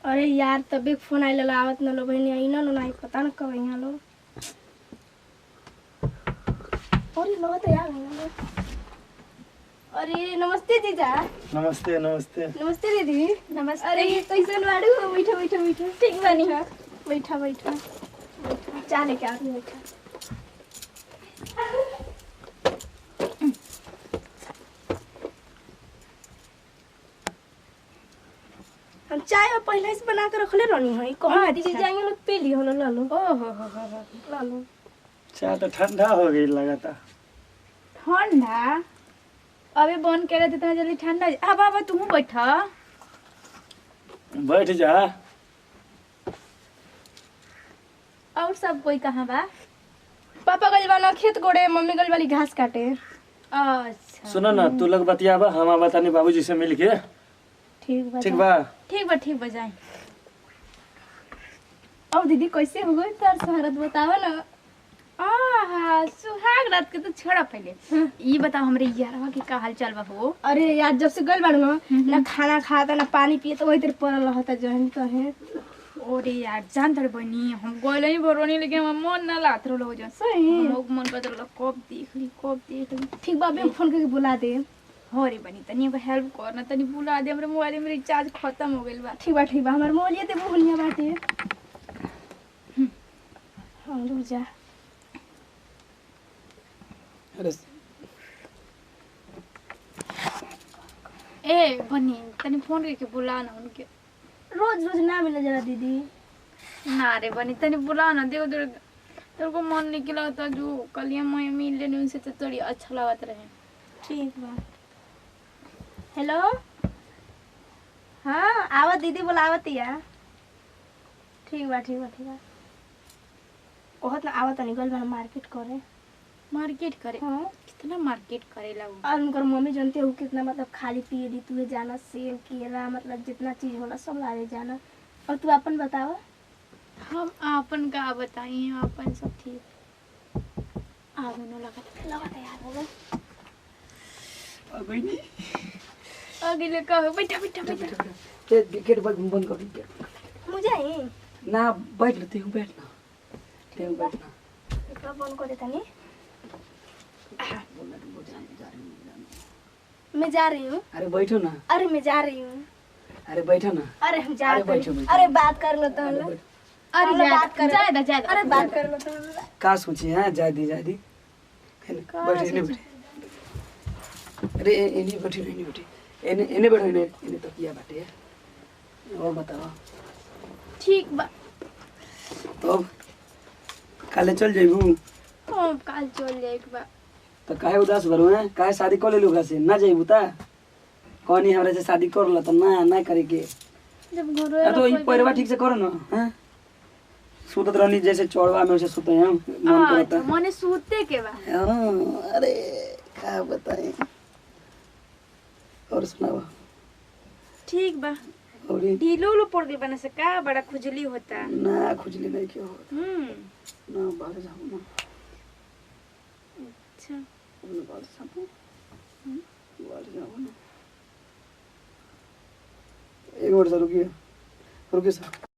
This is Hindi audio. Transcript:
अरे यार तबे फोन आइल आवत न लो बहनी आई न नहीं पता न कब यहाँ लो। अरे लो तो यार अरे नमस्ते जीजा। नमस्ते नमस्ते। नमस्ते दीदी। नमस्ते। अरे कैसन बाड़ू? बैठो बैठो बैठो। ठीक बनी है। बैठा बैठा बैठा चाय लेके आती बैठा। हम चाय पहले से बना के रखले रहनी है। कहाँ दीदी जाएंगे लोग पी लियो लो लो। ओ हो लो। चाय तो ठंडा हो गई लगाता। ठंडा अबे बंद करे तो जल्दी ठंडा। अब अब तू बैठा। बैठ जा। और सब कोई कहाँ बा? पापा गइल बा ना खेत गोड़े, मम्मी गइल वाली घास काटे। अच्छा सुनो ना तू लोग बतियाबा हम बतानी बाबूजी से मिल के। ठीक बा ठीक बा। ठीक बा जाए। और दीदी कैसे हो गई तार शहरत बतावा ना। आहा सुहाग रात के तो छोड़ा पहले। ये बताओ हमरे यारवा के का हाल चाल बा हो? अरे यार जब से गइल बाड़ू ना खाना खाता ना पानी पिए तो वही देर पड़ल रहता जहन तहे। ओरे यार जान थोड़े बनी हम गोले ही बरोनी लेकिन हम मन ना लात रहो जो सही लोग मन बदल कब देख ली। ठीक बा अभी फोन करके बुला दे। हो रे बनी तनी अब हेल्प कर ना तनी बुला दे हमरे मोबाइल में रिचार्ज खत्म हो गइल बा। ठीक बा हमार मोबाइल ये दे बोलिया बाटे। हां रुक जा। अरे ए बनी तनी फोन करके बुला ना उनके। रोज रोज ना मिले जरा दीदी। ना रे बनी तनी बुला ना देखो तेरे को मन नहीं लगता जो कल मैं मिल लेने उनसे तो थोड़ी अच्छा लगत रहे। ठीक बा। हेलो हाँ आवत दीदी बुलावत या। ठीक बा कहत ना आवत निकल बा मार्केट करे। मार्केट करे? हाँ कितना मार्केट करेला वो? और उनकर मम्मी जानते हो कितना मतलब खाली पिए दी तू जाना सेब केला मतलब जितना चीज होला सब लावे जाना। और तू अपन बतावा। हम आपन का बताई अपन सब ठीक आगे न लगत यार हो गए। अबे नहीं आगे ले का बैठा ते विकेट बंद कर दी। मुझे ही ना बैठ लेते हूं बैठना। ते बैठना। एकरा बंद कर देता नहीं। मैं जा रही हूँ। अरे बैठो ना। अरे मैं जा रही हूँ। अरे बैठो ना। अरे हम जा रहे बैठो। हैं। अरे बात कर लो तो हम लोग। अरे बात कर जाए अरे बात कर लो तो हम लोग। का सोची हां जादी बैठ इने। अरे इने बैठी इने बैठो इने तो किया बाटे। और बताओ। ठीक बा। अब काले चल जाइबू। हम काल चल जाए एक बा। तो काहे उदास भरू है? काहे शादी कर लेलू से ना जाइबू ता? कौन हमरा से शादी कर ला त ना करे के। जब घर तो ई परिवार ठीक से करो ना हैं? सुतत रहनी जैसे चौड़वा में वैसे सुते हैं मन करता। मने सूते के बा। हां अरे का बताएं। और सुनाओ। ठीक बा। और ढीलो पड़ गई बने से का बड़ा खुजली होता। ना खुजली नहीं क्यों होता। ना बाहर जाओ ना। अच्छा बाहर जाओ। बाहर जाओ ना। एक मिनट रुकिए सर।